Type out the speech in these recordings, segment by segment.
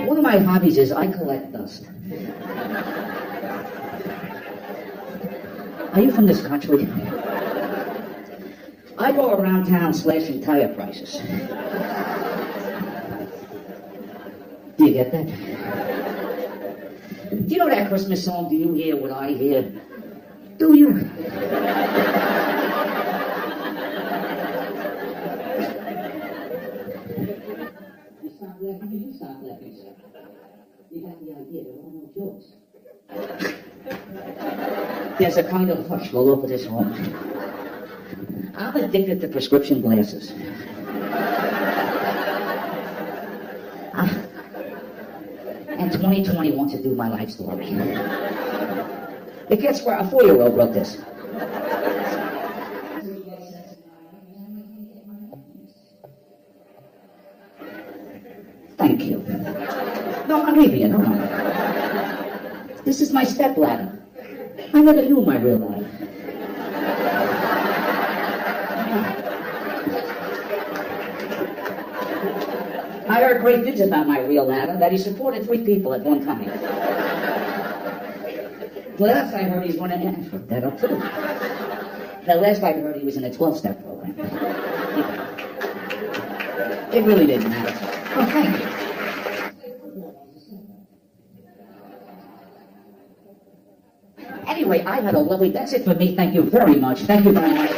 One of my hobbies is I collect dust. Are you from this country? I go around town slashing tire prices. Do you get that? Do you know that Christmas song, Do You Hear What I Hear? Do you? You stop laughing, you stop laughing, sir. You got the idea, there are no jokes. There's a kind of hush all over this home. I'm addicted to prescription glasses. And 2020 wants to do my life story. It gets where a 4-year-old wrote this. Thank you. No, I'm leaving you, no. This is my stepladder. I never knew my real life. I heard great things about my real ladder, that he supported 3 people at one time. Last I heard he's running in for that up too. The last I heard he was in a 12-step program. It really didn't matter. Oh, thank you. Anyway, I had a lovely, that's it for me. Thank you very much. Thank you very much.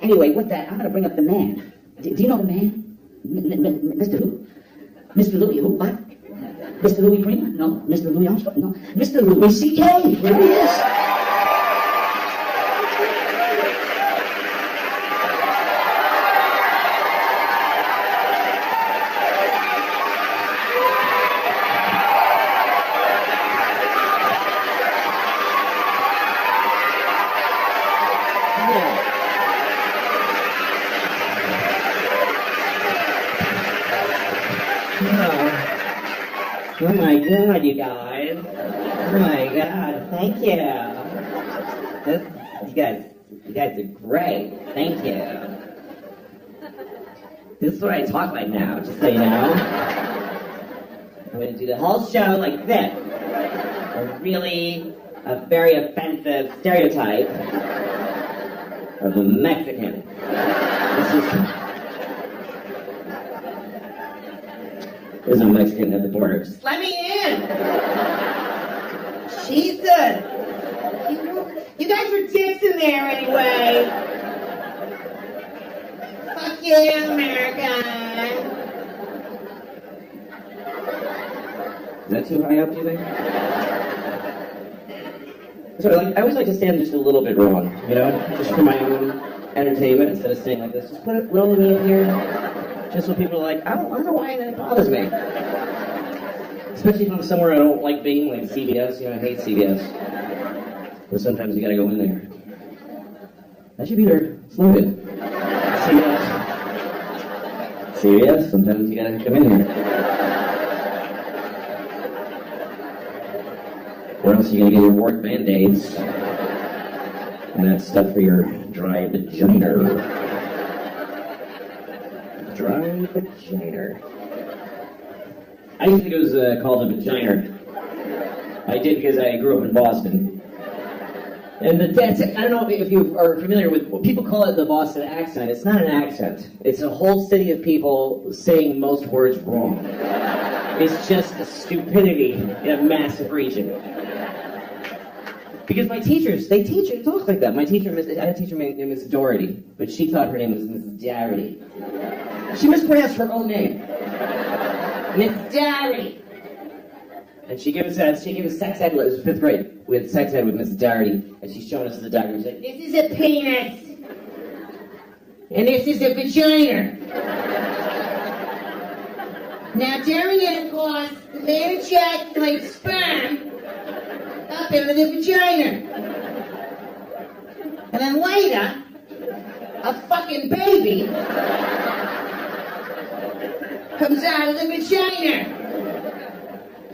Anyway, with that, I'm going to bring up the man. Do you know the man? Mr. Who? Mr. Louis who? What? Mr. Louis Prima? No. Mr. Louis Armstrong? No. Mr. Louis C.K. There he is. Oh my God, you guys. Oh my God, thank you. You guys are great. Thank you. This is what I talk like now, just so you know. I'm going to do the whole show like this. A very offensive stereotype of a Mexican. There's a Mexican at the border. Just let me in! Jesus! You guys were dicks in there anyway! Fuck you, America! Is that too high up, do you think? Sorry, I always like to stand just a little bit wrong, you know? Just for my own entertainment, instead of staying like this. Just put it little me in here. Just so people are like, I don't know why that bothers me. Especially if I'm somewhere I don't like being, like CBS. You know, I hate CBS. But sometimes you gotta go in there. That should be their slogan. CBS. CBS, sometimes you gotta come in here. Or else you're gonna get your wart band-aids. And that stuff for your dry vagina. Dry vagina. I used to think it was called a vagina. I did because I grew up in Boston. And that's it. I don't know if you are familiar with what people call it, the Boston accent. It's not an accent. It's a whole city of people saying most words wrong. It's just a stupidity in a massive region. Because my teachers, they talk like that. My teacher, I had a teacher named Miss Doherty, but she thought her name was Mrs. Doherty. She mispronounced her own name. Miss Doherty. And she gave us sex ed. It was 5th grade. We had sex ed with Mrs. Doherty, and she's showing us the diagram. She's like, "This is a penis, and this is a vagina. Now during intercourse, the man ejaculates sperm up into the vagina, and then later, a fucking baby comes out of the vagina.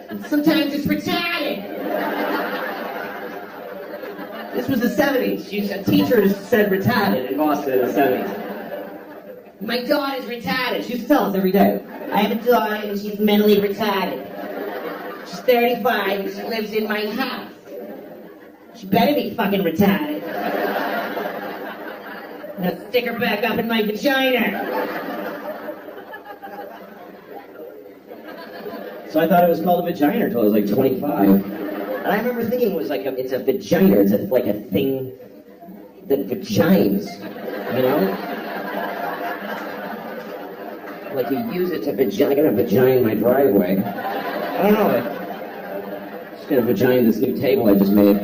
And sometimes it's retarded. This was the 70s. A teacher said retarded in Boston in the 70s. My daughter's retarded. She used to tell us every day. I have a daughter and she's mentally retarded. She's 35 and she lives in my house. She better be fucking retarded. Now stick her back up in my vagina. So I thought it was called a vagina until I was like 25. And I remember thinking it was like it's a vagina. It's like a thing that vagines, you know? Like you use it to vagina. I got a vagina in my driveway. I don't know. I'm just gonna vagina this new table I just made.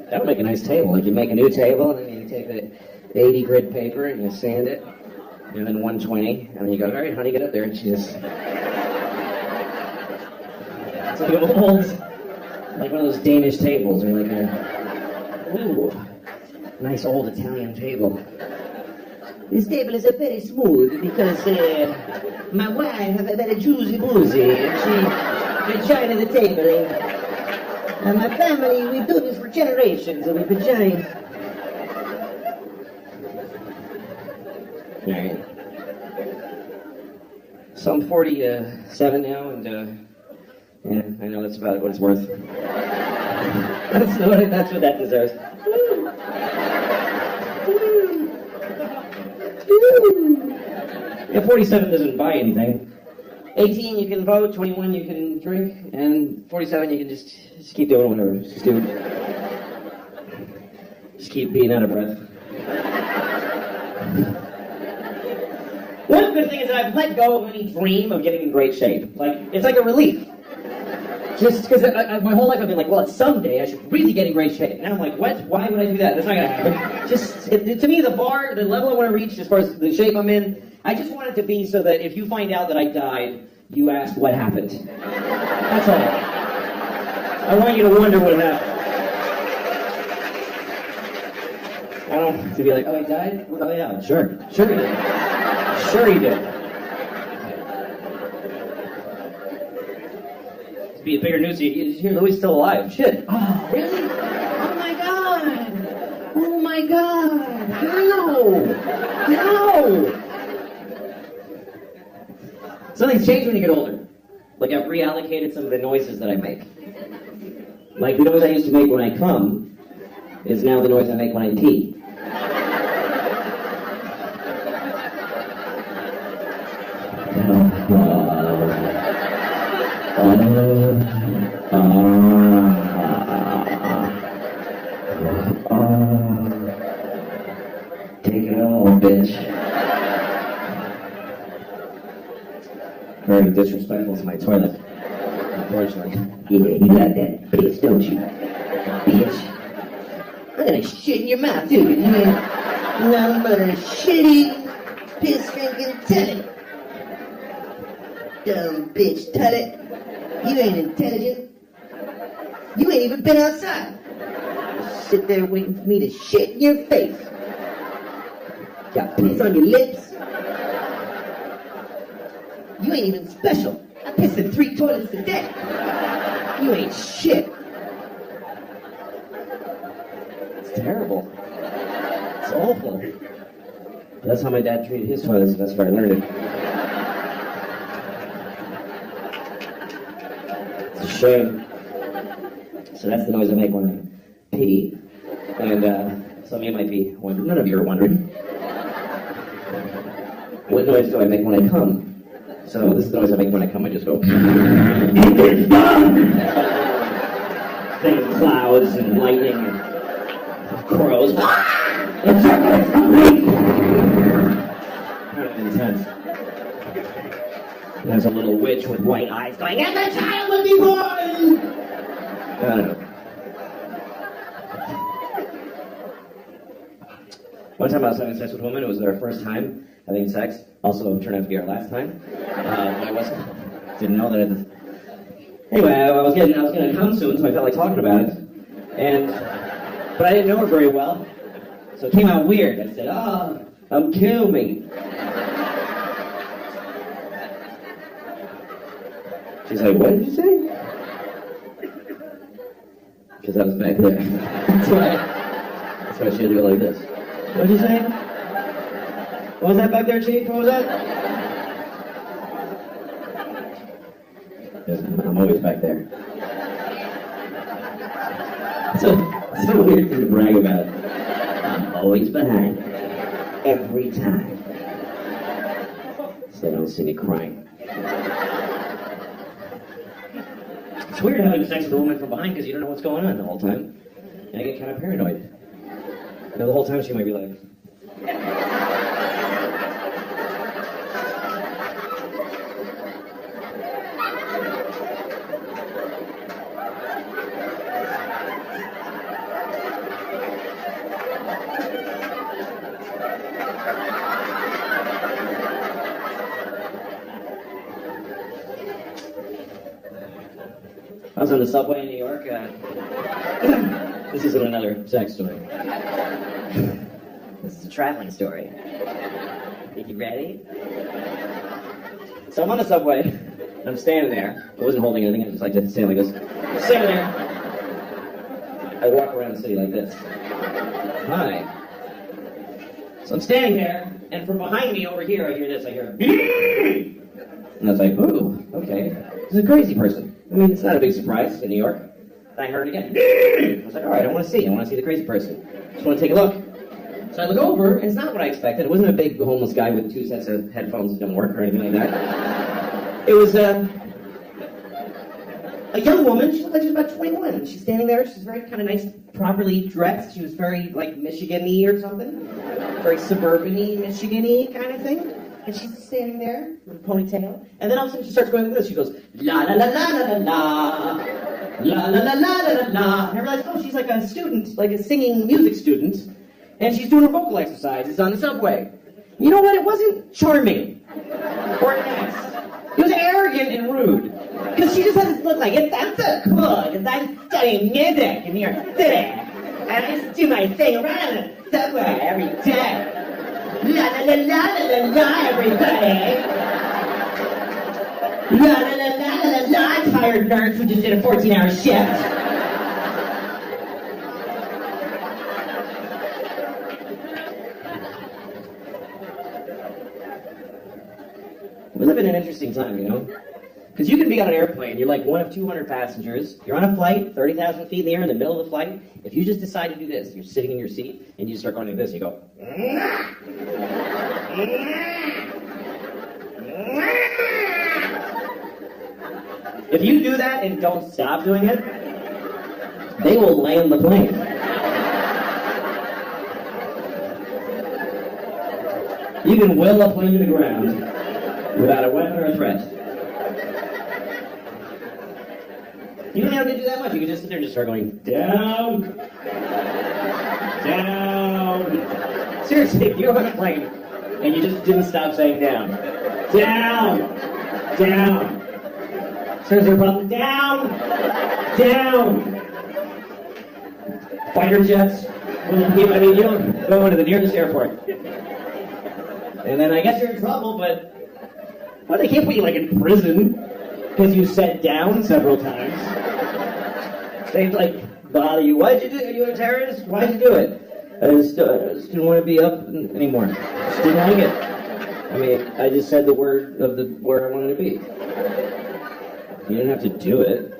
That would make a nice table. Like you make a new table, and then you take the 80 grit paper and you sand it, and then 120, and then you go, all right, honey, get up there, and she just. It's like an old, like one of those Danish tables, or like a, ooh, nice old Italian table. This table is very smooth because my wife have a very juicy boozy, and she vagina the table. And my family, we do this for generations, and we vagina. All right. So I'm 47 now, and yeah, I know that's about what it's worth. That's what that deserves. Yeah, 47 doesn't buy anything. 18 you can vote, 21 you can drink, and 47 you can just keep doing whatever. Just keep being out of breath. One good thing is that I've let go of any dream of getting in great shape. Like, it's like a relief. Just because my whole life I've been like, well, someday I should really get in great shape. And I'm like, what? Why would I do that? That's not gonna happen. To me, the level I want to reach as far as the shape I'm in, I just want it to be so that if you find out that I died, you ask what happened. That's all. I want you to wonder what happened. I don't to be like, oh, he died? Oh yeah, sure he did. Sure he did. To be a bigger news, you hear Louis still alive. Shit. Oh, really? Oh my god. Oh my god. No. Something's changed when you get older. Like I've reallocated some of the noises that I make. Like the noise I used to make when I come is now the noise I make when I pee. Take it all, bitch. Very disrespectful to my toilet, unfortunately. Yeah, you got that piss, don't you? Bitch. I'm gonna shit in your mouth, dude. You ain't nothing but a shitty, piss-drinking tenant. Dumb bitch tullet. You ain't intelligent. You ain't even been outside. Just sit there waiting for me to shit in your face. Got piss on your lips. You ain't even special. I piss in 3 toilets a day. You ain't shit. It's terrible. It's awful. That's how my dad treated his toilets. That's where I learned it. It's a shame. So that's the noise I make when I pee. And some of you might be wondering, none of you are wondering, what noise do I make when I come? So this is the noise I make when I come. I just go. It's done! Think of clouds and lightning and crows. It's complete! Kind of intense. There's a little witch with white eyes going, and the child will be born! I don't know. One time I was having sex with a woman. It was our first time having sex. Also turned out to be our last time. I didn't know that. Anyway, I was gonna come soon, so I felt like talking about it. But I didn't know her very well, so it came out weird. I said, "Oh, kill me." She's like, what did you say? Because I was back there. That's why she had to go like this. What did you say? What was that back there, Chief? What was that? Yes, I'm always back there. It's a weird thing to brag about. I'm always behind. Every time. So they don't see me crying. It's weird having sex with a woman from behind because you don't know what's going on the whole time. And I get kind of paranoid. You know, the whole time she might be like... I was on the subway in New York. This isn't another sex story. This is a traveling story. Think you ready? So I'm on the subway. I'm standing there. I wasn't holding anything. I just like to stand like this. Standing there. I walk around the city like this. Hi. So I'm standing there, and from behind me over here, I hear this. I hear, and I was like, ooh, okay. This is a crazy person. I mean, it's not a big surprise in New York. And I heard it again. I was like, all right, I want to see the crazy person. Just want to take a look. So I look over, and it's not what I expected. It wasn't a big homeless guy with 2 sets of headphones that don't work or anything like that. It was a young woman. She looked like she was about 21. She's standing there. She's very kind of nice, properly dressed. She was very, like, Michigan-y or something. Very suburban-y, Michigan-y kind of thing. And she's standing there with a ponytail. And then all of a sudden she starts going like this. She goes, la la la la la la la. La la la la la la. And I realized, oh, she's like a student, like a singing music student. And she's doing her vocal exercises on the subway. You know what? It wasn't charming or nice. It was arrogant and rude. Because she just had this look like, I'm so cool, because I'm studying music in New York City. And I just do my thing around the subway every day. La la la la la la la, everybody. La la la la la la la, tired nerds who just did a 14-hour shift. We live in an interesting time, you know? Because you can be on an airplane, you're like one of 200 passengers, you're on a flight, 30,000 feet in the air in the middle of the flight. If you just decide to do this, you're sitting in your seat, and you start going like this, you go... If you do that and don't stop doing it, they will land the plane. You can will a plane to the ground without a weapon or a threat. You don't have to do that much. You can just sit there and just start going, down, down. Seriously, if you're on a plane and you just didn't stop saying down, down, down. Seriously, problem, down, down. Fighter jets. I mean, you don't go into the nearest airport. And then I guess you're in trouble, but well, they can't put you like in prison because you said down several times. They like bother you. Why'd you do it? Are you a terrorist? Why'd you do it? I just didn't want to be up anymore. Just didn't like it. I mean, I just said the word of where I wanted to be. You didn't have to do it.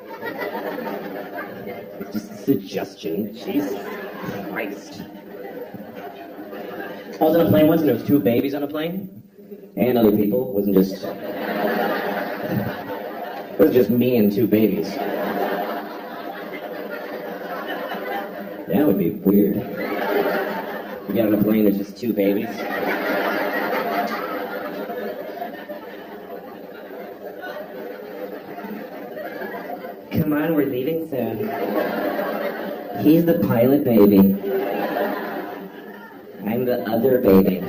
It's just a suggestion. Jesus Christ. I was on a plane once and there was 2 babies on a plane. And other people. It wasn't just... It was just me and 2 babies. That would be weird. You get on a plane, there's just 2 babies. Come on, we're leaving soon. He's the pilot baby. I'm the other baby.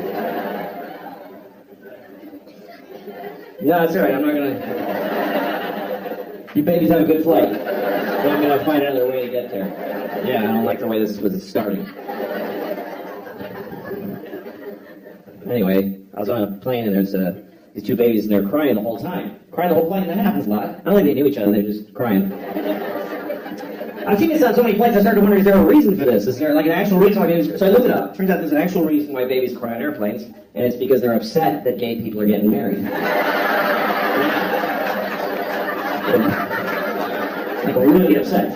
No, it's alright, I'm not gonna... You babies have a good flight. But I'm gonna find another way to get there. Yeah, I don't like the way this was starting. Anyway, I was on a plane and there's these two babies, and they're crying the whole time. Crying the whole flight, and that happens a lot. I don't think they knew each other, they're just crying. I've seen this on so many flights, I started to wonder, is there a reason for this? Is there like an actual reason why babies... So I looked it up. Turns out there's an actual reason why babies cry on airplanes, and it's because they're upset that gay people are getting married. Like, really upset.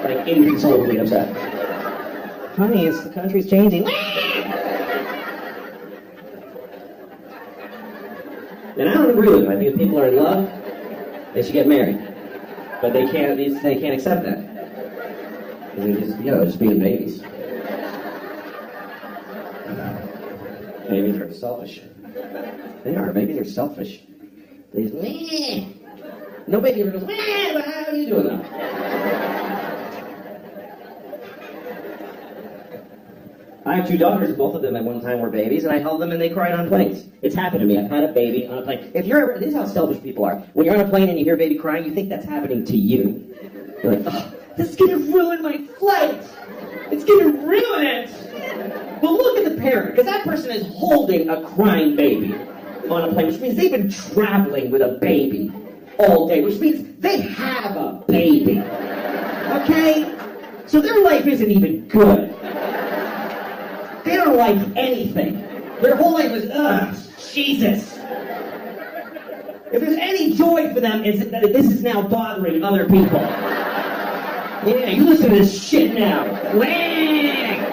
Like, inconsolably upset. Honey, the country's changing. And I don't agree with them. I think if people are in love, they should get married. But they can't accept that. They're just, they're just being babies. Babies are selfish. They are. Babies are selfish. They just, meh. No baby ever goes, meh, but how are you doing now? I have two daughters, both of them at one time were babies, and I held them and they cried on planes. It's happened to me. I've had a baby on a plane. This is how selfish people are. When you're on a plane and you hear a baby crying, you think that's happening to you. You're like, oh, this is gonna ruin my flight. It's gonna ruin it. But look at the parent, because that person is holding a crying baby on a plane, which means they've been traveling with a baby all day, which means they have a baby. Okay? So their life isn't even good. They don't like anything. Their whole life is, Jesus. If there's any joy for them, it's that this is now bothering other people. Yeah, you listen to this shit now. Wang!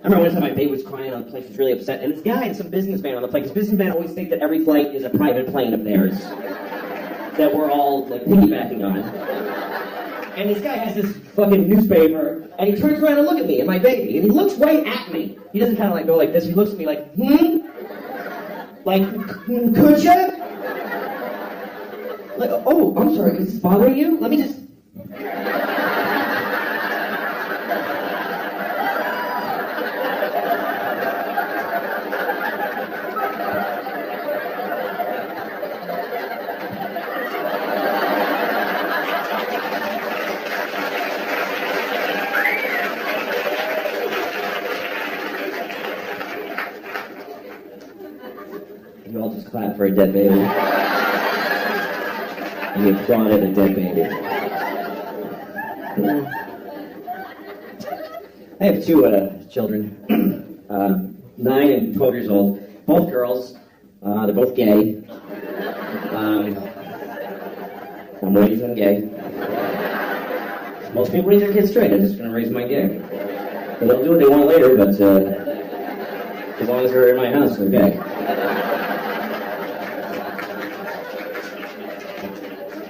I remember one time my baby was crying on the plane, she was really upset, and this guy and some businessman on the plane, because businessmen always think that every flight is a private plane of theirs that we're all like piggybacking on. And this guy has this fucking newspaper, and he turns around and looks at me and my baby, and he looks right at me. He doesn't kind of like go like this, he looks at me like, Like, could ya? Like, oh, I'm sorry, is this bothering you? Let me just... You all just clap for a dead baby. And you applauded a dead baby. I have two children, 9 and 12 years old, both girls. They're both gay. I'm raising them gay. Most people raise their kids straight. I'm just going to raise mine gay. But they'll do what they want later, but as long as they're in my house, they're gay.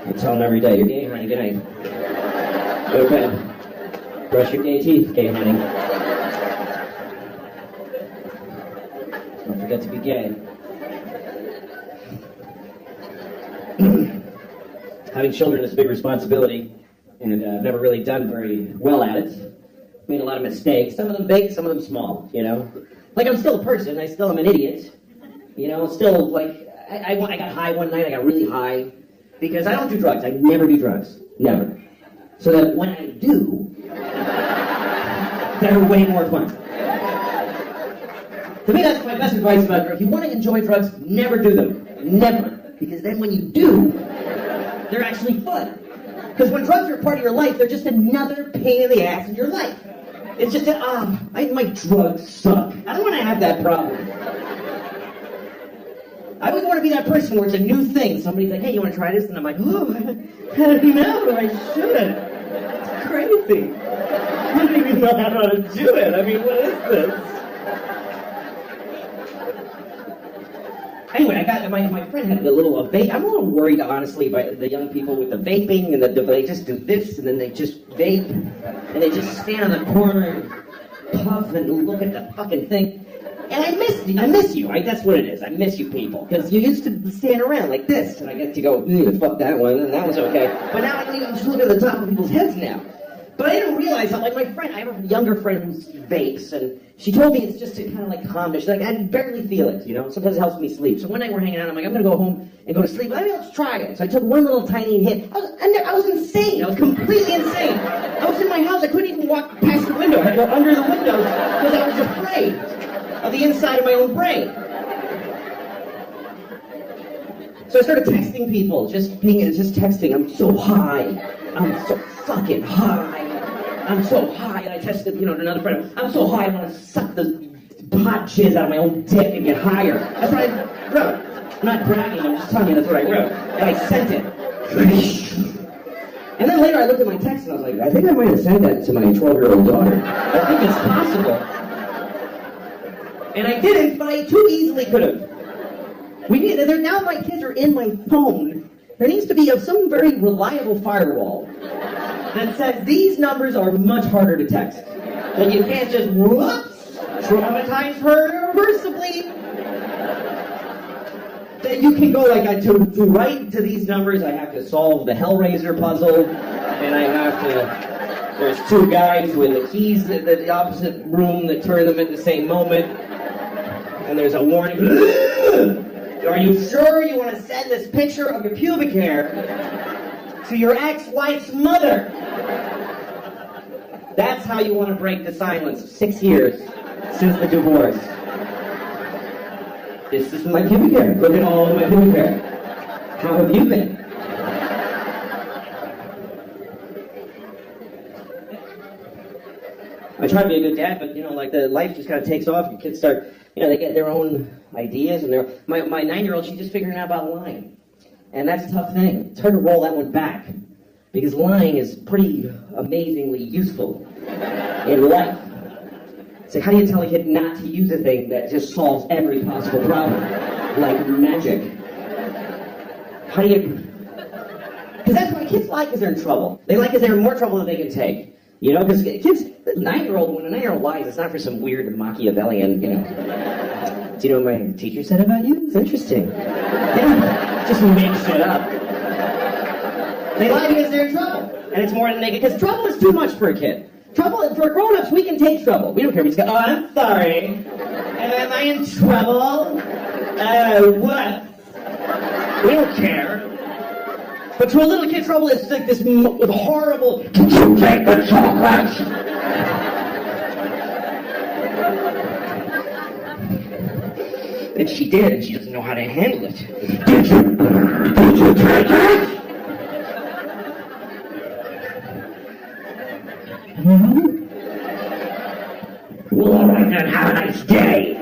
I tell them every day, you're gay, honey, good night. Go to bed. Brush your gay teeth, gay honey. Don't forget to be gay. Having children is a big responsibility, and I've never really done very well at it. Made a lot of mistakes, some of them big, some of them small, you know? Like, I'm still a person, I still am an idiot. You know, still, like, I got high one night, I got really high. Because I don't do drugs. I never do drugs. Never. So that when I do, they're way more fun. To me, that's my best advice about drugs. If you want to enjoy drugs, never do them. Never. Because then when you do, they're actually fun. Because when drugs are a part of your life, they're just another pain in the ass in your life. It's just my drugs suck. I don't want to have that problem. I always want to be that person where it's a new thing. Somebody's like, hey, you want to try this? And I'm like, oh, I don't know, I shouldn't. It's crazy. I don't even know how to do it. I mean, what is this? Anyway, I got my friend had a little vape. I'm a little worried, honestly, by the young people with the vaping and they just do this and then they just vape and they just stand on the corner and puff and look at the fucking thing. And I miss you. That's what it is. I miss you people. Because you used to stand around like this, and I get to go, fuck that one, and that was okay. But now I'm just looking at the top of people's heads now. But I didn't realize how, like, my friend, I have a younger friend who vapes, and she told me it's just to kind of like calm me. She's like, I barely feel it, you know? Sometimes it helps me sleep. So one night we're hanging out, I'm like, I'm going to go home and go to sleep. Maybe let's try it. So I took one little tiny hit. I was insane. I was completely insane. I was in my house. I couldn't even walk past the window. I had to go under the windows because I was afraid of the inside of my own brain. So I started texting people, just texting. I'm so high. I'm so fucking high. I'm so high. And I texted, to another friend. I'm so high, I want to suck the hot jizz out of my own dick and get higher. That's what I wrote. I'm not bragging, I'm just telling you that's what I wrote. And I sent it. And then later I looked at my text and I was like, I think I might have sent that to my 12-year-old daughter. I think it's possible. And I didn't, but I too easily could have. Now my kids are in my phone. There needs to be some very reliable firewall that says these numbers are much harder to text. That you can't just, whoops, traumatize her irreversibly. That you can go like, to write to these numbers, I have to solve the Hellraiser puzzle, and I have to, there's two guys with the keys at the opposite room that turn them at the same moment, and there's a warning. Are you sure you want to send this picture of your pubic hair to your ex-wife's mother? That's how you want to break the silence of 6 years since the divorce. This is my pubic hair. Look at all of my pubic hair. How have you been? I try to be a good dad, but the life just kind of takes off. Your kids start, they get their own ideas, and my 9-year-old, she's just figuring out about lying, and that's a tough thing. It's hard to roll that one back because lying is pretty amazingly useful in life. It's like, how do you tell a kid not to use a thing that just solves every possible problem, like magic? How do you? Because that's why kids lie, because they're in trouble. They lie because they're in more trouble than they can take. Because kids, when a 9-year-old lies, it's not for some weird Machiavellian, Do you know what my teacher said about you? It's interesting. They don't just make shit up. They lie because they're in trouble. And it's more than they can, because trouble is too much for a kid. Trouble, for grown-ups, we can take trouble. We don't care. We just go, I'm sorry. Am I in trouble? What? We don't care. But to a little kid, trouble is like this horrible, can you take the chocolate? And she did, and she doesn't know how to handle it. Did you take it? No? Well, all right then, have a nice day.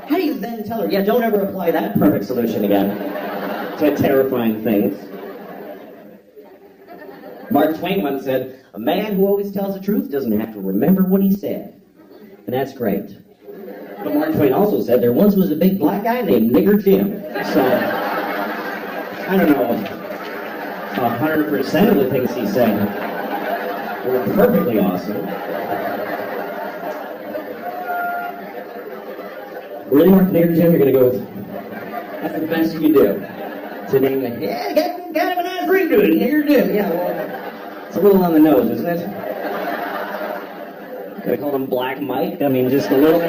How do you then tell her, don't ever apply that perfect solution again to terrifying things? Mark Twain once said, a man who always tells the truth doesn't have to remember what he said. And that's great. But Mark Twain also said, there once was a big black guy named Nigger Jim. So, I don't know, 100% of the things he said were perfectly awesome. Really, Mark Nigger Jim, you're going to go with, that's the best you can do. To name it, got him a nice ring to it, Nigger Jim. Yeah, well, it's a little on the nose, isn't it? Could I call him Black Mike? I mean, just a little.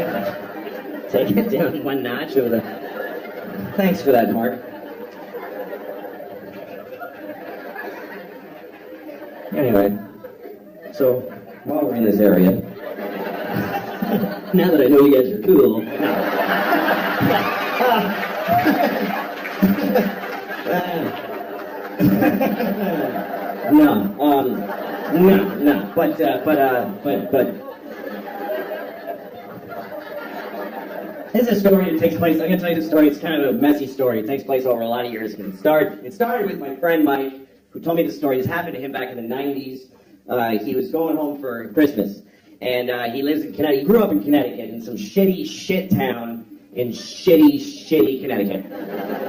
Take it down one notch over the. Thanks for that, Mark. Anyway, so while we're in this area, now that I know you guys are cool, no, but this is a story that takes place, I'm going to tell you the story, it's kind of a messy story, it takes place over a lot of years. It started with my friend Mike, who told me the story. This happened to him back in the 90s. He was going home for Christmas, and he lives in Connecticut. He grew up in Connecticut, in some shitty shit town in shitty Connecticut.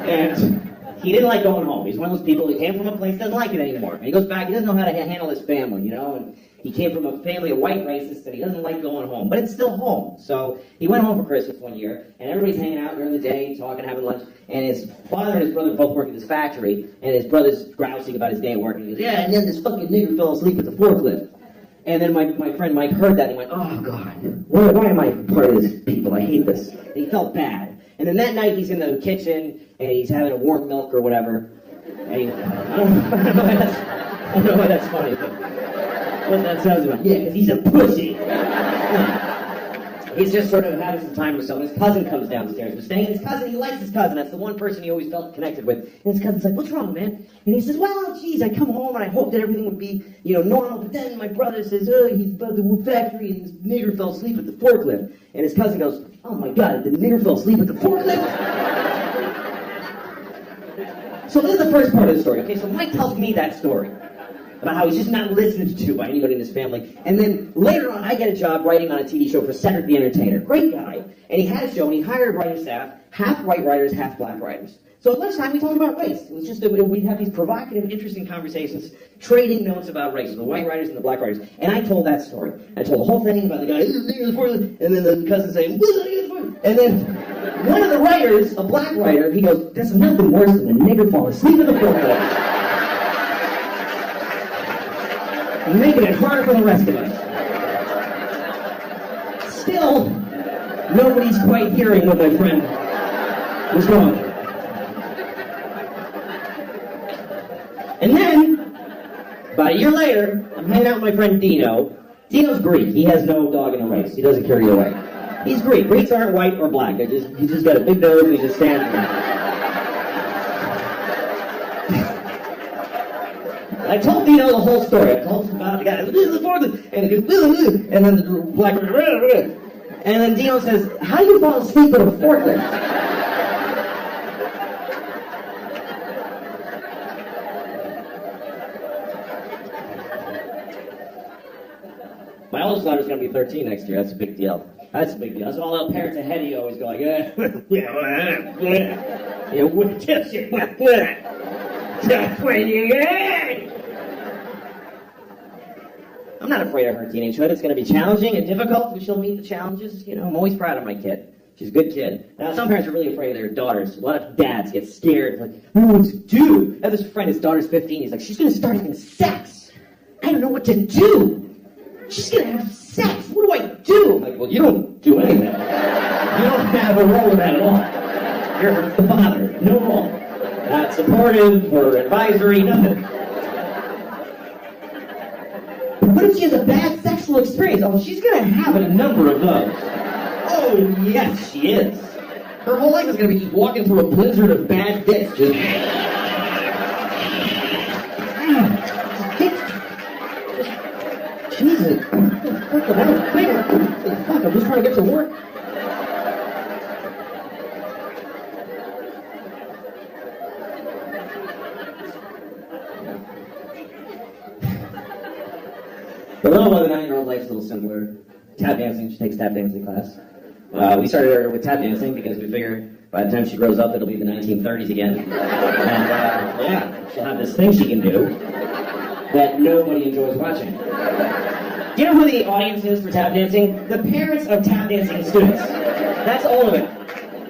And he didn't like going home. He's one of those people who came from a place, doesn't like it anymore. And he goes back, he doesn't know how to handle his family, And he came from a family of white racists and he doesn't like going home, but it's still home. So he went home for Christmas one year, and everybody's hanging out during the day, talking, having lunch, and his father and his brother both work at this factory, and his brother's grousing about his day at work, and he goes, yeah, and then this fucking nigger fell asleep at the forklift. And then my friend Mike heard that and he went, oh God, why am I part of this people? I hate this. And he felt bad. And then that night he's in the kitchen and he's having a warm milk or whatever. And I don't know why that's funny, but what that sounds about. Yeah, because he's a pussy. He's just sort of having some time with someone. His cousin comes downstairs. We're staying with his cousin. He likes his cousin. That's the one person he always felt connected with. And his cousin's like, what's wrong, man? And he says, well, geez, I come home and I hope that everything would be, normal. But then my brother says, he's about the wood factory and this nigger fell asleep at the forklift. And his cousin goes, oh my God, the nigger fell asleep at the forklift? So this is the first part of the story. Okay, so Mike tells me that story about how he's just not listened to by anybody in his family. And then later on, I get a job writing on a TV show for Cedric the Entertainer. Great guy. And he had a show, and he hired writing staff, half white writers, half black writers. So at lunchtime, we talked about race. It was just that we'd have these provocative, interesting conversations, trading notes about race, the white writers and the black writers. And I told that story. I told the whole thing about the guy, and then the cousin saying, and then one of the writers, a black writer, he goes, there's nothing worse than a nigger falling asleep in the forklift. Making it harder for the rest of us. Still, nobody's quite hearing what my friend was going through. And then, about a year later, I'm hanging out with my friend Dino. Dino's Greek. He has no dog in the race. He doesn't carry away. He's Greek. Greeks aren't white or black. He's just got a big nose and he just stands there. I told Dino the whole story. I told him about the guy, and he goes, and then the black, and then Dino says, how do you fall asleep at a forklift? My oldest daughter's going to be 13 next year. That's a big deal. That's a big deal. That's all the parents ahead of you always go like, I'm not afraid of her teenagehood. It's going to be challenging and difficult, but she'll meet the challenges. I'm always proud of my kid. She's a good kid. Now, some parents are really afraid of their daughters. A lot of dads get scared. Like, I don't know what to do. I have this friend, his daughter's 15. He's like, she's going to start having sex. I don't know what to do. She's going to have sex. What do I do? I'm like, well, you don't do anything. You don't have a role in that at all. You're the father. No role. Not supportive or advisory, nothing. What if she has a bad sexual experience? Oh, she's going to have a number of those. Oh, yes, she is. Her whole life is going to be walking through a blizzard of bad dicks. Just... Jesus. Fuck, I'm just trying to get to work. The little one, the 9-year-old, life's a little simpler. Tap dancing, she takes tap dancing class. We started her with tap dancing because we figured by the time she grows up, it'll be the 1930s again. And yeah, she'll have this thing she can do that nobody enjoys watching. Do you know who the audience is for tap dancing? The parents of tap dancing students. That's all of it.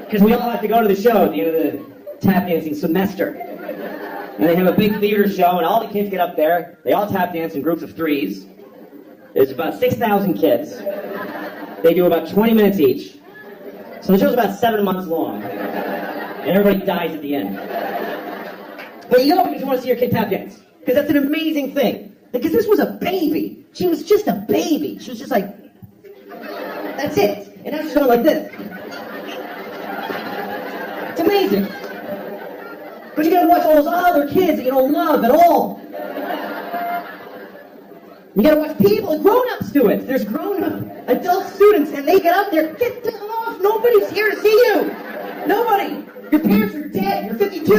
Because we all have to go to the show at the end of the tap dancing semester. And they have a big theater show, and all the kids get up there. They all tap dance in groups of 3s. There's about 6,000 kids. They do about 20 minutes each. So the show's about 7 months long. And everybody dies at the end. But you go because you want to see your kid tap dance. Because that's an amazing thing. Because this was a baby. She was just a baby. She was just like, that's it. And now she's going like this. It's amazing. But you gotta watch all those other kids that you don't love at all. You gotta watch people, grown-ups do it. There's grown-up adult students, and they get up there, get them off. Nobody's here to see you. Nobody. Your parents are dead. You're 52.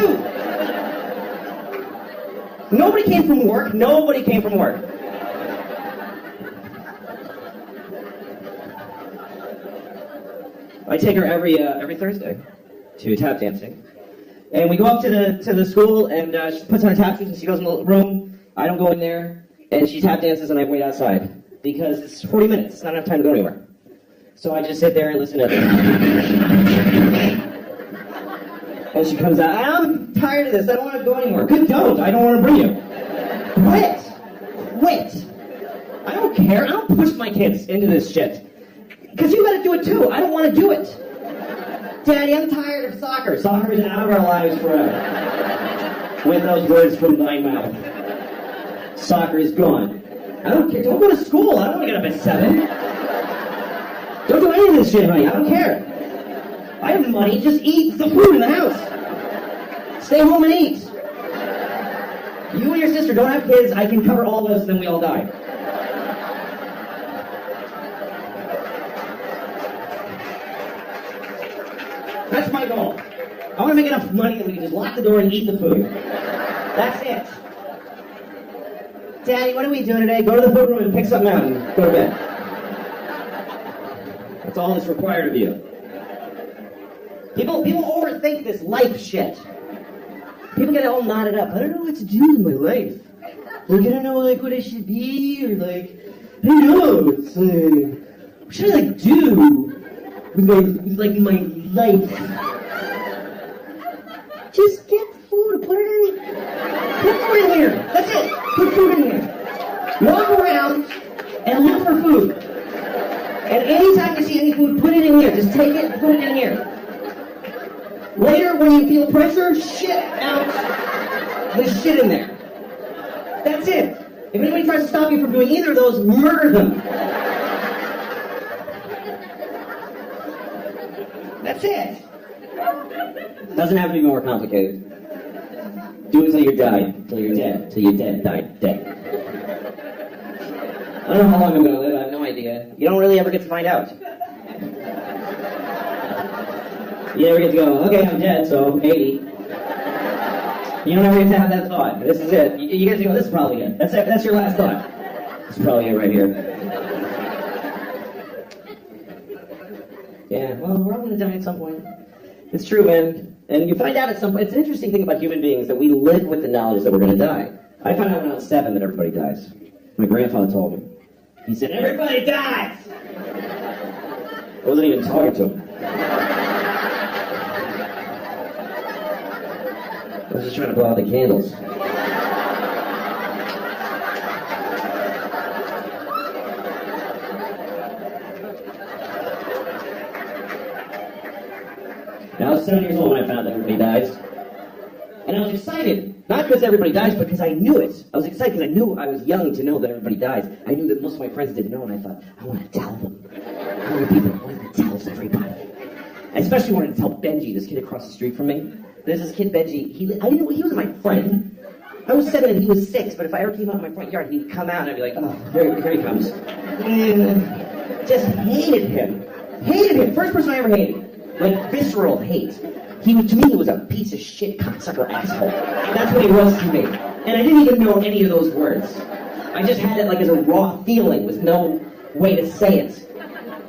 Nobody came from work. Nobody came from work. I take her every Thursday to tap dancing. And we go up to the school, and she puts on her tap shoes, and she goes in the room. I don't go in there. And she tap dances and I wait outside. Because it's 40 minutes, it's not enough time to go anywhere. So I just sit there and listen to her. And she comes out, I'm tired of this, I don't want to go anymore. Good, don't, I don't want to bring you. Quit. I don't care, I don't push my kids into this shit. Because you gotta do it too, I don't want to do it. Daddy, I'm tired of soccer. Soccer is out of our lives forever. With those words from my mouth. Soccer is gone. I don't care, don't go to school, I don't want to get up at 7. Don't do any of this shit, honey, I don't care. I have money, just eat the food in the house. Stay home and eat. You and your sister don't have kids, I can cover all those, then we all die. That's my goal. I want to make enough money that we can just lock the door and eat the food. That's it. Daddy, what are we doing today? Go to the food room and pick something out and go to bed. That's all that's required of you. People overthink this life shit. People get all knotted up. I don't know what to do with my life. Like, I don't know, like, what I should be, or like, I don't know, it's like, what should I, like, do with my life? Just get food, put it in here. Put food in here, that's it. Put food in here. Walk around and look for food. And anytime you see any food, put it in here. Just take it, put it in here. Later, when you feel pressure, shit out the shit in there. That's it. If anybody tries to stop you from doing either of those, murder them. That's it. Doesn't have to be more complicated. Do it till you're dead. Till you're dead. Till you're dead. Dead. I don't know how long I'm going to live. I have no idea. You don't really ever get to find out. You never get to go, okay, I'm dead, so 80. You don't ever get to have that thought. This is it. You get to go, this is probably it. That's it. That's your last thought. This is probably it right here. Yeah, well, we're all going to die at some point. It's true, man. And you find out at some point, it's an interesting thing about human beings that we live with the knowledge that we're going to die. I found out when I was 7 that everybody dies. My grandfather told me. He said, everybody dies! I wasn't even talking to him. I was just trying to blow out the candles. Now, I was 7 years old when I found that everybody dies. And I was excited. Not because everybody dies, but because I knew it. I was excited because I knew I was young to know that everybody dies. I knew that most of my friends didn't know, and I thought, I want to tell them. I want to be the one that tells everybody. I especially wanted to tell Benji, this kid across the street from me. There's this kid, Benji. I didn't know he was my friend. I was 7 and he was 6, but if I ever came out of my front yard, he'd come out and I'd be like, oh, here he comes. Just hated him. Hated him. First person I ever hated. Like, visceral hate. To me, he was a piece of shit, cocksucker, asshole. That's what he was to me. And I didn't even know any of those words. I just had it like as a raw feeling with no way to say it.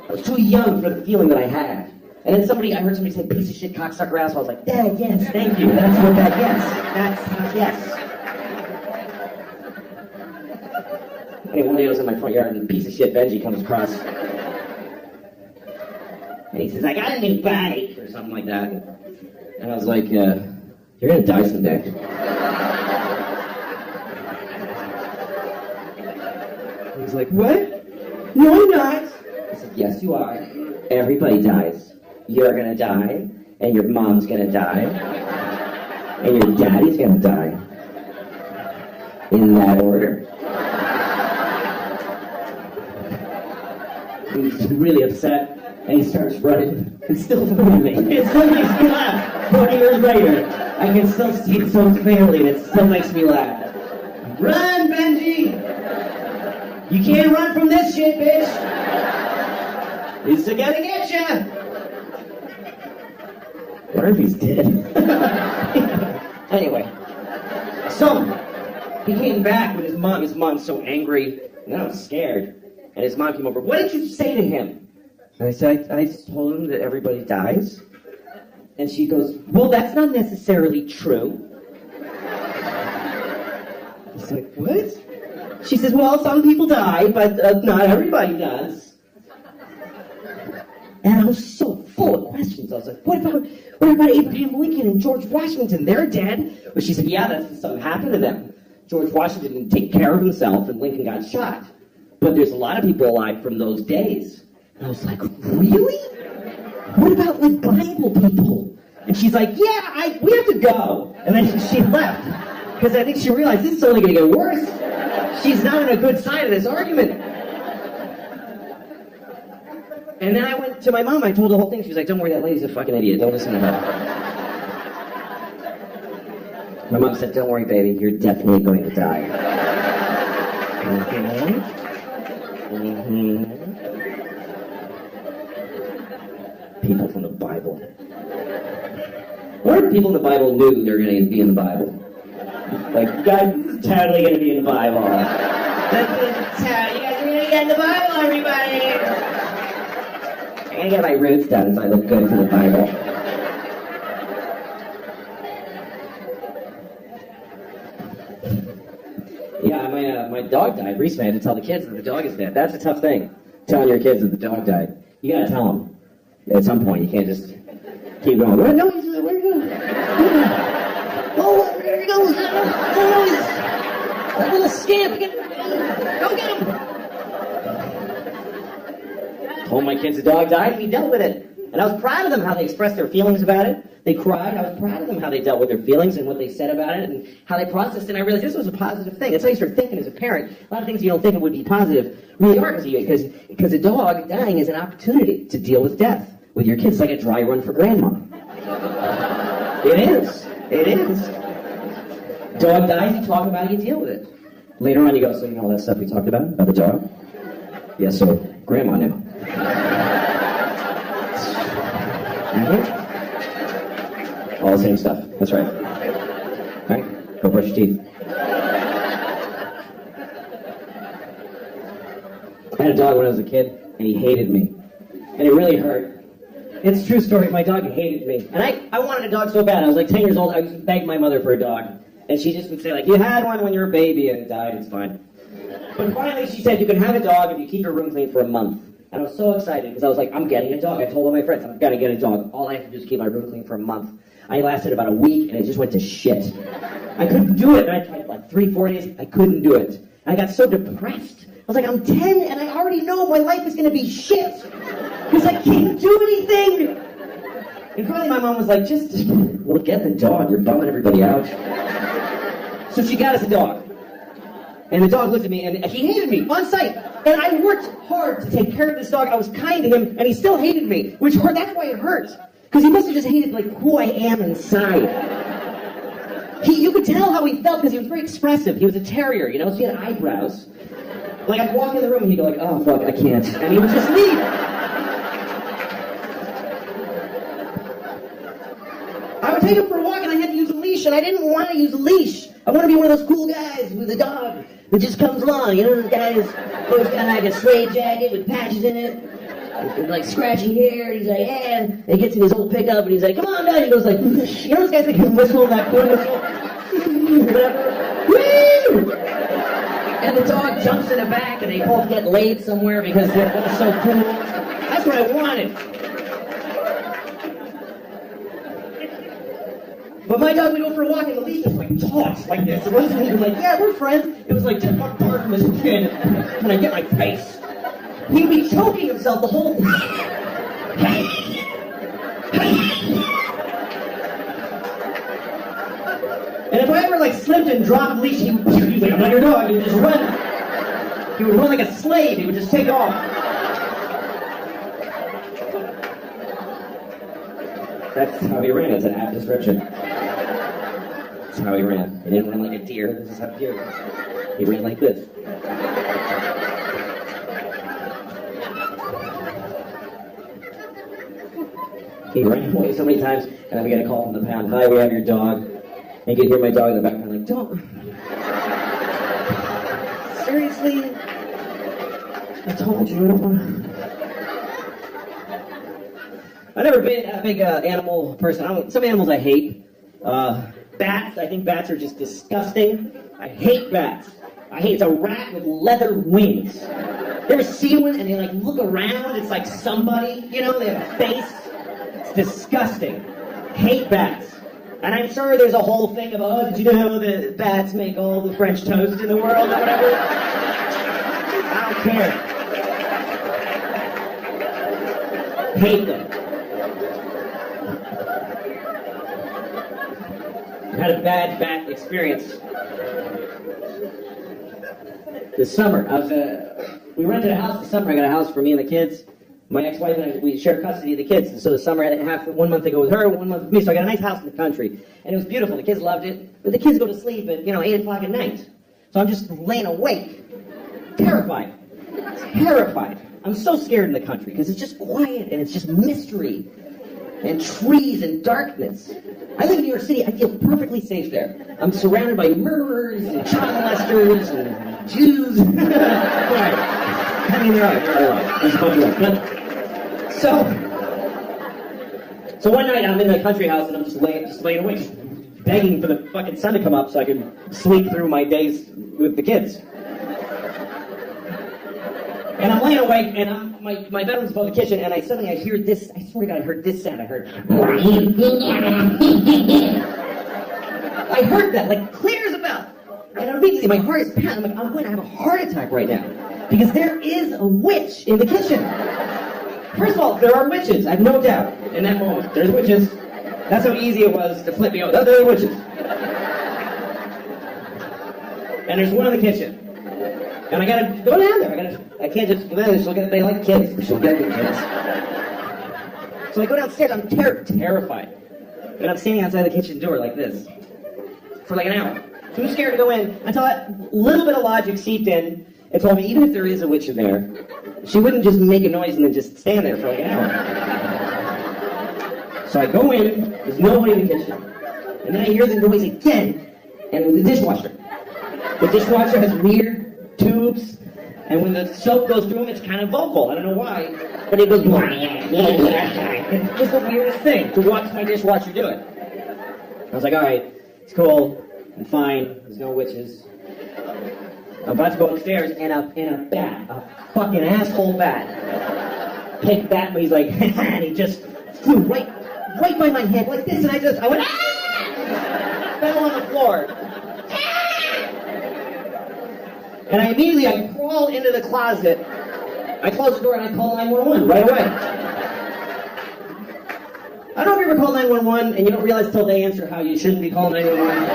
I was too young for the feeling that I had. And then I heard somebody say, piece of shit, cocksucker, asshole. I was like, Dad, yes, thank you. That's what that, yes. That's, yes. Anyway, one day I was in my front yard and piece of shit Benji comes across. And he says, I got a new bike, or something like that. And I was like, you're gonna die someday. He was like, what? No, I'm not. I said, yes, you are. Everybody dies. You're gonna die, and your mom's gonna die, and your daddy's gonna die. In that order. He's really upset. And he starts running. It's still funny to me. It still makes me laugh. 40 years later, I can still see it so clearly, and it still makes me laugh. Run, Benji! You can't run from this shit, bitch! It's gonna get ya! I wonder if he's dead. Anyway. So, he came back with his mom. His mom's so angry. And I was scared. And his mom came over. What did you say to him? And I said, I told him that everybody dies. And she goes, well, that's not necessarily true. He's like, what? She says, well, some people die, but not everybody does. And I was so full of questions. I was like, what about Abraham Lincoln and George Washington? They're dead. Well, she said, yeah, that's something happened to them. George Washington didn't take care of himself, and Lincoln got shot. But there's a lot of people alive from those days. And I was like, really? What about, like, Bible people? And she's like, yeah, we have to go. And then she left. Because I think she realized this is only going to get worse. She's not on a good side of this argument. And then I went to my mom. I told the whole thing. She was like, don't worry, that lady's a fucking idiot. Don't listen to her. My mom said, don't worry, baby. You're definitely going to die. People from the Bible. What if people in the Bible knew they were going to be in the Bible? Like, guys, this is totally going to be in the Bible. You guys are going to get in the Bible, everybody. I'm going to get my roots done so I look good for the Bible. Yeah, my dog died recently. I had to tell the kids that the dog is dead. That's a tough thing, telling your kids that the dog died. You got to tell them. At some point, you can't just keep going. Where are you going? Oh, there he goes. Oh, he's that little scamp. Go get him. Told my kids the dog died, and we dealt with it. And I was proud of them how they expressed their feelings about it. They cried. I was proud of them how they dealt with their feelings and what they said about it and how they processed it. And I realized this was a positive thing. That's how you start thinking as a parent. A lot of things you don't think would be positive really are because a dog dying is an opportunity to deal with death with your kids. It's like a dry run for grandma. It is. It is. Dog dies, you talk about it, you deal with it. Later on you go, so you know all that stuff we talked about the dog? Yes, so grandma knew. All the same stuff. That's right. All right, go brush your teeth. I had a dog when I was a kid, and he hated me. And it really hurt. It's a true story. My dog hated me. And I wanted a dog so bad. I was like 10 years old. I used to beg my mother for a dog. And she just would say, like, you had one when you were a baby and it died. It's fine. But finally she said, you can have a dog if you keep your room clean for a month. And I was so excited because I was like, I'm getting a dog. I told all my friends, I'm going to get a dog. All I have to do is keep my room clean for a month. I lasted about a week and it just went to shit. I couldn't do it. And I tried like 3-4 days. I couldn't do it. I got so depressed. I was like, I'm 10 and I already know my life is going to be shit. Because I can't do anything. And finally my mom was like, well, get the dog. You're bumming everybody out. So she got us a dog. And the dog looked at me and he hated me on sight. And I worked hard to take care of this dog. I was kind to him and he still hated me. Which hurt. That's why it hurt. Because he must have just hated like who I am inside. You could tell how he felt because he was very expressive. He was a terrier, you know, so he had eyebrows. Like I'd walk in the room and he'd go like, oh fuck, I can't. And he would just leave. I would take him for a walk and I had to use a leash and I didn't want to use a leash. I want to be one of those cool guys with a dog that just comes along. You know those guys always got like a suede jacket with patches in it. With like scratchy hair, and he's like, yeah. And he gets in his old pickup and he's like, come on down. He goes like, you know those guys that can whistle that cool whistle? Whatever. Woo! And the dog jumps in the back and they both get laid somewhere because they're so cool. That's what I wanted. But my dog would go for a walk and the leash was like taut like this. It wasn't even like, yeah, we're friends. It was like, just fuck apart from this kid. Can I get my face? He'd be choking himself the whole time. And if I ever like slipped and dropped the leash, he'd be like, I'm not your dog. He would just run. He would run like a slave. He would just take off. That's how he ran. It's an apt description. That's how he ran. He didn't run like a deer. This is how he ran. He ran like this. He ran away so many times, and then we got a call from the pound. Hi, we have your dog. And you could hear my dog in the background like, don't. Seriously? I told you I don't want to. I've never been a big animal person. Some animals I hate. Bats, I think bats are just disgusting. I hate bats. I hate it's a rat with leather wings. You ever see one and they like look around? It's like somebody, you know, they have a face. It's disgusting. Hate bats. And I'm sure there's a whole thing of, oh, did you know that bats make all the French toast in the world or whatever? I don't care. Hate them. I had a bad bat experience. This summer, we rented a house this summer. I got a house for me and the kids. My ex-wife and I, we shared custody of the kids. And so this summer I had 1 month to go with her, 1 month with me. So I got a nice house in the country. And it was beautiful. The kids loved it. But the kids go to sleep at, 8 o'clock at night. So I'm just laying awake. Terrified. Terrified. I'm so scared in the country because it's just quiet and it's just mystery and trees and darkness. I live in New York City. I feel perfectly safe there. I'm surrounded by murderers and child molesters and Jews. Right. I mean, there are. There's a bunch of them. So one night I'm in the country house and I'm just laying awake, just begging for the fucking sun to come up so I can sleep through my days with the kids. And I'm laying awake, and my bedroom's above the kitchen, and suddenly I hear this. I swear to God, I heard this sound. I heard that, like clear as a bell. And immediately my heart is pounding. I'm like, I'm going to have a heart attack right now. Because there is a witch in the kitchen. First of all, there are witches. I have no doubt in that moment. There's witches. That's how easy it was to flip me over. There are witches. And there's one in the kitchen. And I gotta go down there. I can't just go down there. They like kids. She'll get the kids. So I go downstairs. I'm terrified. And I'm standing outside the kitchen door like this for like an hour. Too scared to go in until a little bit of logic seeped in and told me even if there is a witch in there, she wouldn't just make a noise and then just stand there for like an hour. So I go in. There's nobody in the kitchen. And then I hear the noise again, and it was the dishwasher. The dishwasher has weird tubes, and when the soap goes through them, it's kind of vocal. I don't know why, but it goes. It's just the weirdest thing to watch my dishwasher do it. I was like, all right, it's cool, I'm fine. There's no witches. I'm about to go upstairs, and a bat, a fucking asshole bat, picked that, but he's like, and he just flew right by my head like this, and I went, ah! Fell on the floor. And I immediately crawl into the closet. I close the door and I call 911 right away. I don't know if you ever call 911 and you don't realize till they answer how you shouldn't be calling 911.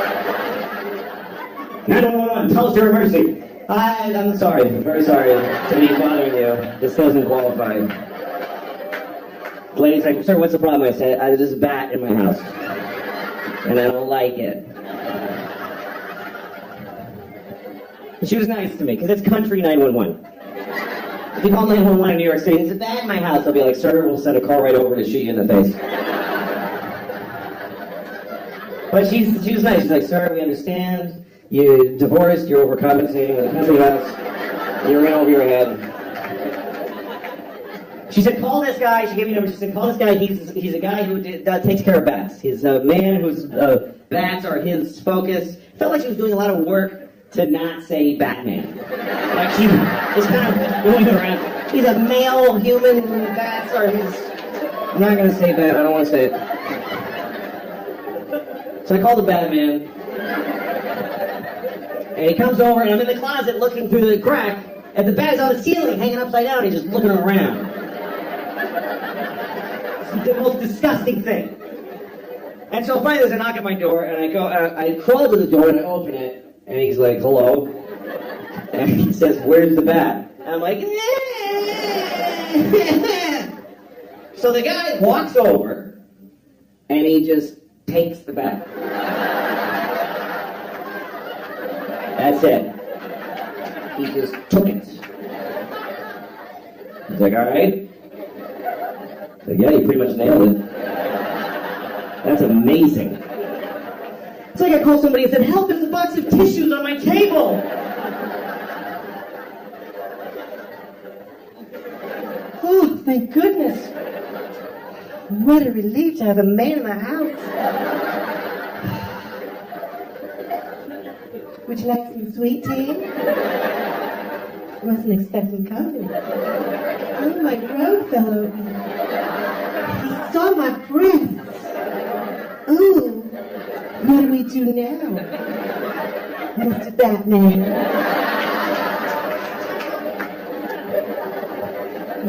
911, tell us your emergency. I'm sorry, I'm very sorry to be bothering you. This doesn't qualify. The lady's like, sir, what's the problem? I said, there's a bat in my house. And I don't like it. She was nice to me, because it's country 911. If you call 911 in New York City, there's a bat in my house, they'll be like, sir, we'll send a car right over to shoot you in the face. But she was nice. She's like, sir, we understand. You're divorced, you're overcompensating with a country house. You're in over your head. She said, call this guy. She gave me a number. She said, call this guy. He's a guy who takes care of bats. He's a man whose bats are his focus. Felt like she was doing a lot of work to not say Batman. Like she was kind of going around. He's a male human, bats are his. I'm not going to say that, I don't want to say it. So I call the Batman. And he comes over, and I'm in the closet looking through the crack, and the bat is on the ceiling, hanging upside down, and he's just looking around. It's the most disgusting thing. And so finally there's a knock at my door, and I crawl to the door, and I open it. And he's like, hello. And he says, where's the bat? And I'm like, So the guy walks over, and he just takes the bat. That's it. He just took it. He's like, all right. Like, yeah, you pretty much nailed it. That's amazing. It's like I called somebody and said, help, there's a box of tissues on my table. Oh, thank goodness. What a relief to have a man in the house. Would you like some sweet tea? Wasn't expecting company. Oh, my throat fell open. He saw my breasts. Ooh, what do we do now, Mr. Batman?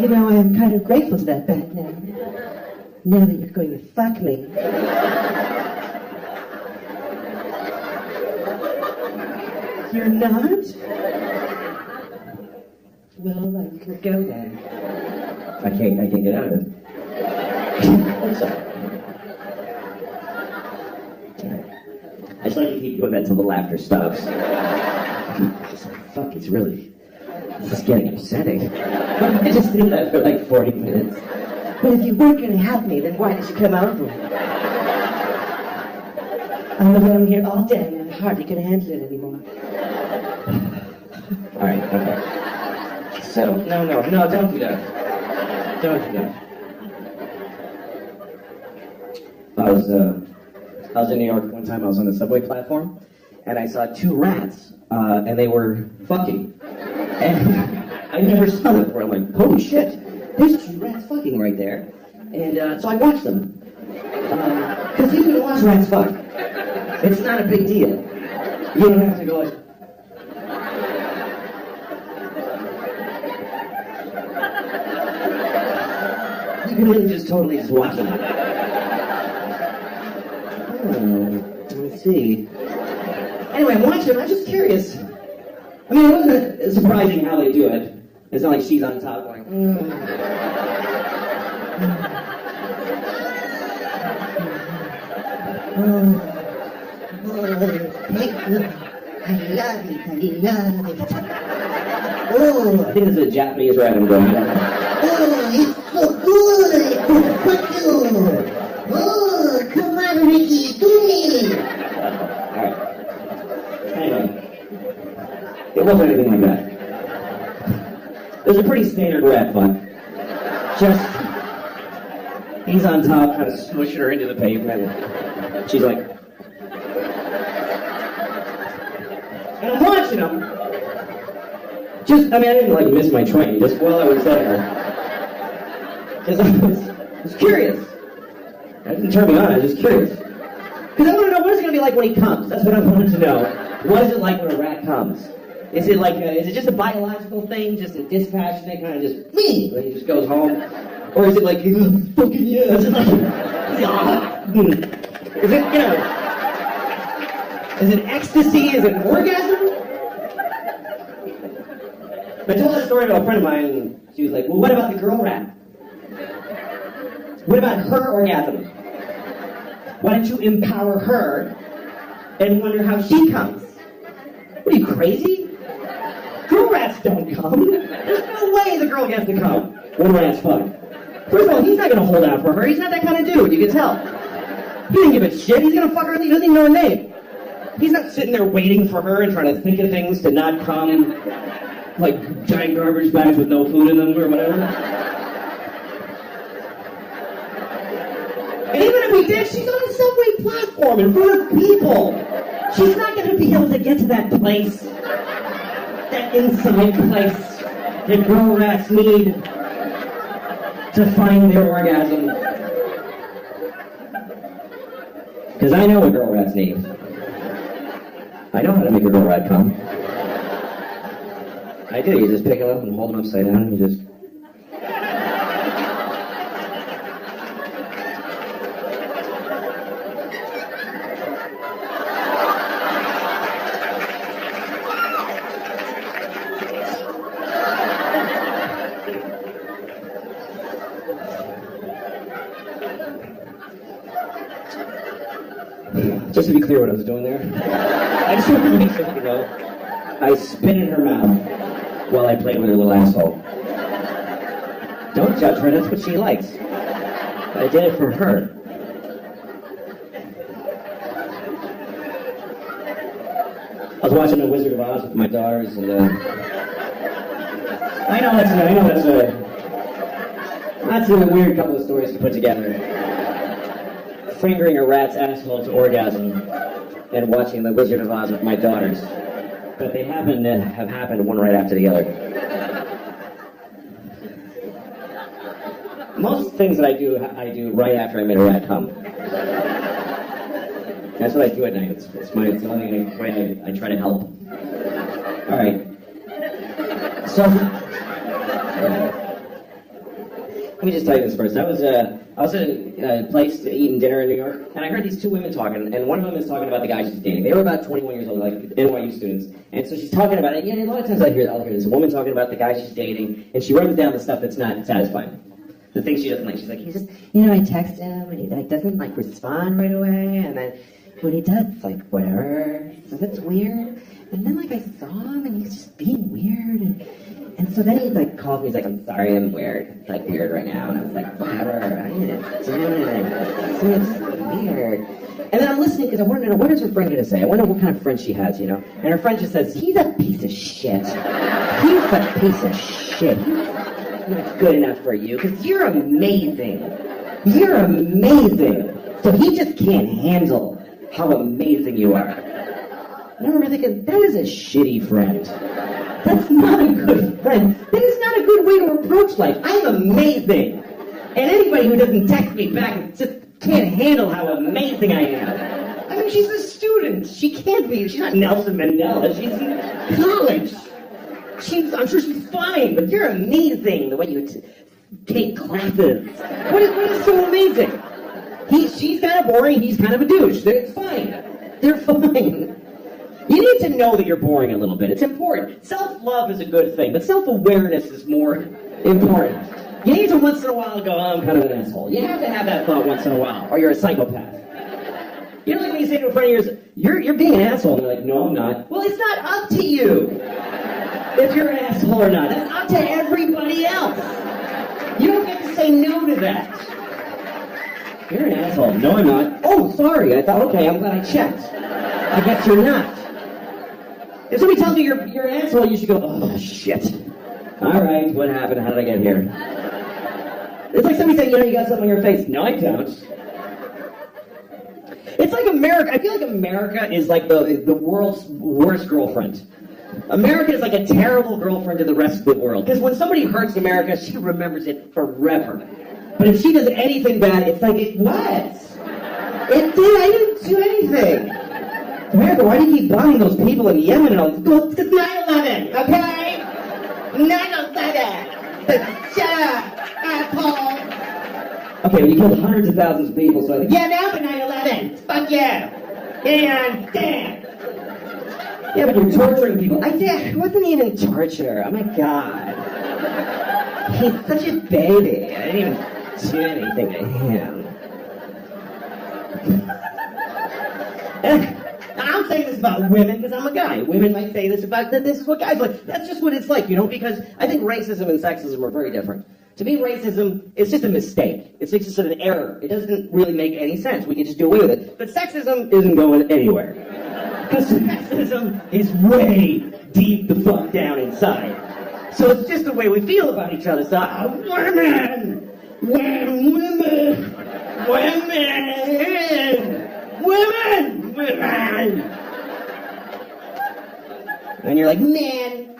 You know, I am kind of grateful to that Batman. Now that you're going to fuck me. You're not? Well, you can go then. I can't get out of it. I'm sorry. I just like to keep doing that till the laughter stops. Fuck, it's getting upsetting. I just did that for like 40 minutes. But if you weren't going to have me, then why did you come over? I'm alone here all day and I'm hardly going to handle it anymore. Alright, okay. So, no, don't do that. Don't do that. I was in New York one time. I was on the subway platform, and I saw two rats, and they were fucking. And I never saw them before. I'm like, holy shit, there's two rats fucking right there. And so I watched them. Because you can watch rats fuck. It's not a big deal. You don't have to go like... You can really just totally just watch them. Let's see. Anyway, I'm watching. I'm just curious. I mean, it wasn't surprising how they do it. It's not like she's on top going, Oh, I think it's a Japanese rat I'm going. Oh, it's so good! Fuck you! Oh, come on, Ricky, do it! Alright. Anyway. It wasn't anything like that. It was a pretty standard rat fuck. Just, he's on top, kind of smushing her into the pavement. She's like... And I'm watching him. I didn't like miss my train, just while I was there. Because I was curious. That didn't turn me on, I was just curious. Because I want to know what it's going to be like when he comes. That's what I wanted to know. What is it like when a rat comes? Is it is it just a biological thing, just a dispassionate kind of just, me, when he just goes home? Or is it like, fucking yeah, is it like, is it, is it ecstasy, is it an orgasm? I told that story to a friend of mine, and she was like, well, what about the girl rat? What about her orgasm? Why don't you empower her and wonder how she comes? What are you, crazy? Girl rats don't come. There's no way the girl gets to come when rats fuck. First of all, he's not going to hold out for her. He's not that kind of dude, you can tell. He didn't give a shit. He's going to fuck her. He doesn't even know her name. He's not sitting there waiting for her and trying to think of things to not come, like giant garbage bags with no food in them or whatever. And even if he did, she's on a subway platform in front of people. She's not going to be able to get to that place, that inside place that girl rats need to find their orgasm. Because I know what girl rats need. I know how to make a girl rat come. I do. You just pick them up and hold them upside down and you just... Just to be clear what I was doing there, I just want to make sure you know, I spit in her mouth while I played with her little asshole. Don't judge her, that's what she likes. I did it for her. I was watching The Wizard of Oz with my daughters, and I know that's a weird couple of stories to put together. Fingering a rat's asshole to orgasm. and watching The Wizard of Oz with my daughters. But they happen to have happened one right after the other. Most things that I do right after I made a rat come. That's what I do at night. It's the only way I try to help. All right. So, let me just tell you this first. I was at a place eating dinner in New York, and I heard these two women talking, and one of them is talking about the guy she's dating. They were about 21 years old, like NYU students, and so she's talking about it. Yeah, a lot of times I'll hear this woman talking about the guy she's dating, and she runs down the stuff that's not satisfying. The things she doesn't like. She's like, he's just, I text him, and he doesn't respond right away, and then when he does, it's whatever. So that's weird. And then I saw him, and he's just being weird, and so then he calls me, he's like, I'm sorry, I'm weird. It's weird right now. And I was like, whatever, I didn't do anything. So it's weird. And then I'm listening because I want to know, what is her friend going to say? I want to know what kind of friend she has, And her friend just says, he's a piece of shit. He's a piece of shit. He's not good enough for you because you're amazing. You're amazing. So he just can't handle how amazing you are. And I remember thinking, that is a shitty friend. That's not a good friend. That is not a good way to approach life. I'm amazing. And anybody who doesn't text me back just can't handle how amazing I am. I mean, she's a student. She can't be. She's not Nelson Mandela. She's in college. I'm sure she's fine, but you're amazing the way you take classes. What is so amazing? She's kind of boring. He's kind of a douche. It's fine. They're fine. You need to know that you're boring a little bit. It's important. Self-love is a good thing, but self-awareness is more important. You need to once in a while go, I'm kind of an asshole. You have to have that thought once in a while, or you're a psychopath. When you say to a friend of yours, you're being an asshole, and they're like, no, I'm not. Well, it's not up to you if you're an asshole or not. That's up to everybody else. You don't get to say no to that. You're an asshole. No, I'm not. Oh, sorry. I thought, okay, I'm glad I checked. I guess you're not. If somebody tells you you're an asshole, you should go, oh, shit. All right, what happened? How did I get here? It's like somebody saying, you got something on your face. No, I don't. It's like America. I feel like America is like the world's worst girlfriend. America is like a terrible girlfriend to the rest of the world. Because when somebody hurts America, she remembers it forever. But if she does anything bad, it's like, what? It did. I didn't do anything. America, why do you keep bombing those people in Yemen and all this? Well, it's 9/11, okay? 9/11. Shut up, asshole. Okay, well, you killed hundreds of thousands of people, so I think, yeah, now for 9/11. Fuck yeah. And damn. Yeah, but you're torturing people. It wasn't even torture. Oh my God. He's such a baby. I didn't even do anything to him. I'm saying this about women because I'm a guy. Women might say this about this is what guys like. That's just what it's like, because I think racism and sexism are very different. To me, racism is just a mistake. It's just an error. It doesn't really make any sense. We can just do away with it. But sexism isn't going anywhere. Because sexism is way deep the fuck down inside. So it's just the way we feel about each other. So, women! And you're like, men.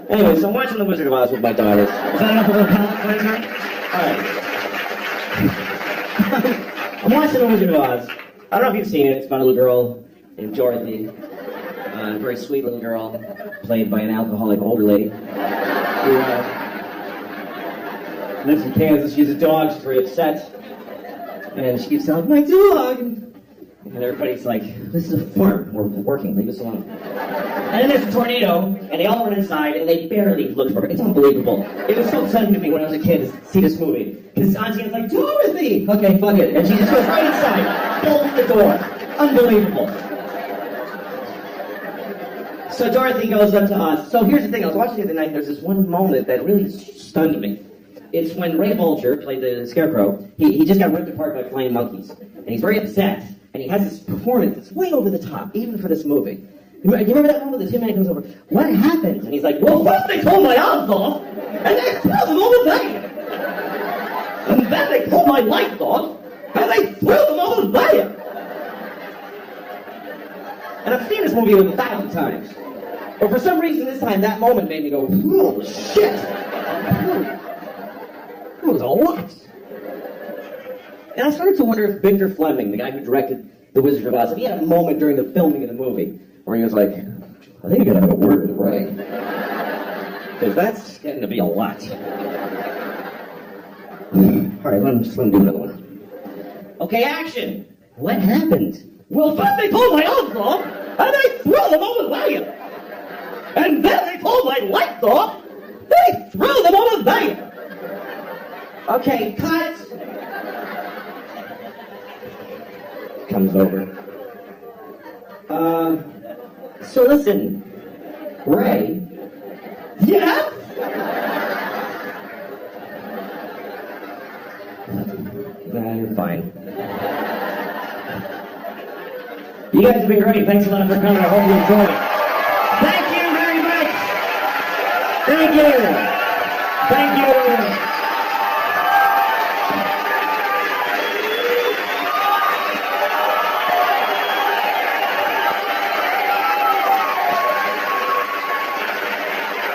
Anyway, so I'm watching The Wizard of Oz with my daughters. Is that enough of a palate cleanser? Alright. I'm watching The Wizard of Oz. I don't know if you've seen it. It's about a little girl named Dorothy. A very sweet little girl, played by an alcoholic older lady. Who lives in Kansas. She's a dog. She's very upset. And she keeps telling, my dog! And everybody's like, this is a farm. We're working. Leave us alone. And then there's a tornado, and they all run inside, and they barely look for her. It's unbelievable. It was so upsetting to me when I was a kid to see this movie. Because Auntie was like, Dorothy! Okay, fuck it. And she just goes right inside, bolts the door. Unbelievable. So Dorothy goes up to Oz. So here's the thing. I was watching the other night. There's this one moment that really stunned me. It's when Ray Bolger played the Scarecrow. He just got ripped apart by flying monkeys. And he's very upset. And he has this performance that's way over the top, even for this movie. Do you remember that one where the Tin Man comes over? What happened? And he's like, well, first they tore my arms off, and they threw them over there. And then they tore my legs off, and they threw them over there. And I've seen this movie 1,000 times. But for some reason this time, that moment made me go, oh, shit. That was a lot. And I started to wonder if Victor Fleming, the guy who directed The Wizard of Oz, if he had a moment during the filming of the movie where he was like, I think I gotta have a word with Ray. Because that's getting to be a lot. Alright, let me do another one. Okay, action! What happened? Well, first they pulled my arms off, and they threw them over there. And then they pulled my legs off, they threw them over there. Okay, cut! Comes over. So listen, Ray. Yeah? Nah, you're fine. You guys have been great. Thanks a lot for coming. I hope you enjoyed it. Thank you very much. Thank you. Thank you.